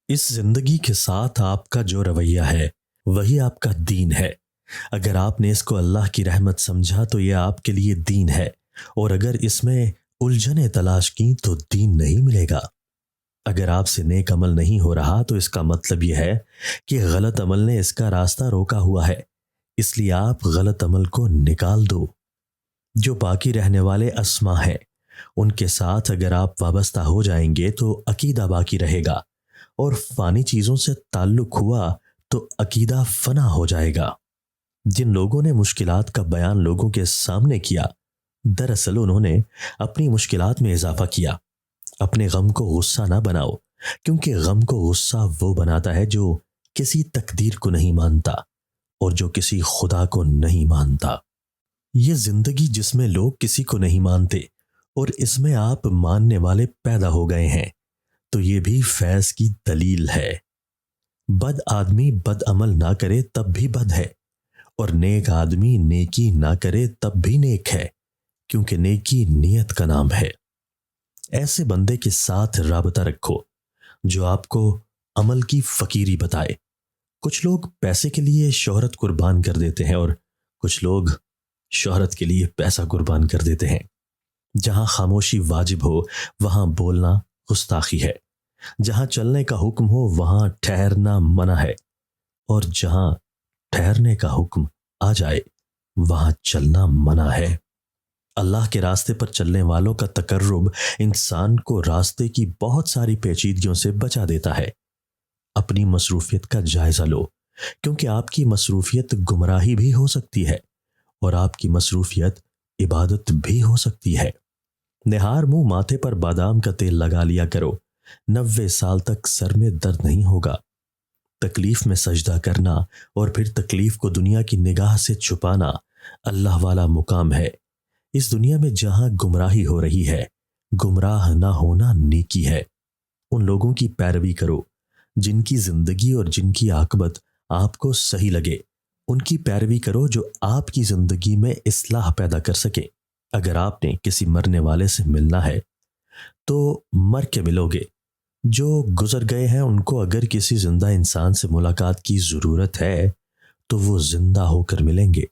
اس زندگی کے ساتھ آپ کا جو رویہ ہے وہی آپ کا دین ہے۔ اگر آپ نے اس کو اللہ کی رحمت سمجھا تو یہ آپ کے لیے دین ہے، اور اگر اس میں الجھنیں تلاش کی تو دین نہیں ملے گا۔ اگر آپ سے نیک عمل نہیں ہو رہا تو اس کا مطلب یہ ہے کہ غلط عمل نے اس کا راستہ روکا ہوا ہے، اس لیے آپ غلط عمل کو نکال دو۔ جو باقی رہنے والے اسما ہیں ان کے ساتھ اگر آپ وابستہ ہو جائیں گے تو عقیدہ باقی رہے گا، اور فانی چیزوں سے تعلق ہوا تو عقیدہ فنا ہو جائے گا۔ جن لوگوں نے مشکلات کا بیان لوگوں کے سامنے کیا، دراصل انہوں نے اپنی مشکلات میں اضافہ کیا۔ اپنے غم کو غصہ نہ بناؤ، کیونکہ غم کو غصہ وہ بناتا ہے جو کسی تقدیر کو نہیں مانتا اور جو کسی خدا کو نہیں مانتا۔ یہ زندگی جس میں لوگ کسی کو نہیں مانتے اور اس میں آپ ماننے والے پیدا ہو گئے ہیں، تو یہ بھی فیض کی دلیل ہے۔ بد آدمی بد عمل نہ کرے تب بھی بد ہے، اور نیک آدمی نیکی نہ کرے تب بھی نیک ہے، کیونکہ نیکی نیت کا نام ہے۔ ایسے بندے کے ساتھ رابطہ رکھو جو آپ کو عمل کی فقیری بتائے۔ کچھ لوگ پیسے کے لیے شہرت قربان کر دیتے ہیں، اور کچھ لوگ شہرت کے لیے پیسہ قربان کر دیتے ہیں۔ جہاں خاموشی واجب ہو وہاں بولنا گستاخی ہے، جہاں چلنے کا حکم ہو وہاں ٹھہرنا منع ہے، اور جہاں ٹھہرنے کا حکم آ جائے وہاں چلنا منع ہے۔ اللہ کے راستے پر چلنے والوں کا تقرب انسان کو راستے کی بہت ساری پیچیدگیوں سے بچا دیتا ہے۔ اپنی مصروفیت کا جائزہ لو، کیونکہ آپ کی مصروفیت گمراہی بھی ہو سکتی ہے، اور آپ کی مصروفیت عبادت بھی ہو سکتی ہے۔ نہار منہ ماتھے پر بادام کا تیل لگا لیا کرو، 90 سال تک سر میں درد نہیں ہوگا۔ تکلیف میں سجدہ کرنا اور پھر تکلیف کو دنیا کی نگاہ سے چھپانا اللہ والا مقام ہے۔ اس دنیا میں جہاں گمراہی ہو رہی ہے، گمراہ نہ ہونا نیکی ہے۔ ان لوگوں کی پیروی کرو جن کی زندگی اور جن کی عاقبت آپ کو صحیح لگے۔ ان کی پیروی کرو جو آپ کی زندگی میں اصلاح پیدا کر سکے۔ اگر آپ نے کسی مرنے والے سے ملنا ہے تو مر کے ملو گے۔ جو گزر گئے ہیں ان کو اگر کسی زندہ انسان سے ملاقات کی ضرورت ہے تو وہ زندہ ہو کر ملیں گے۔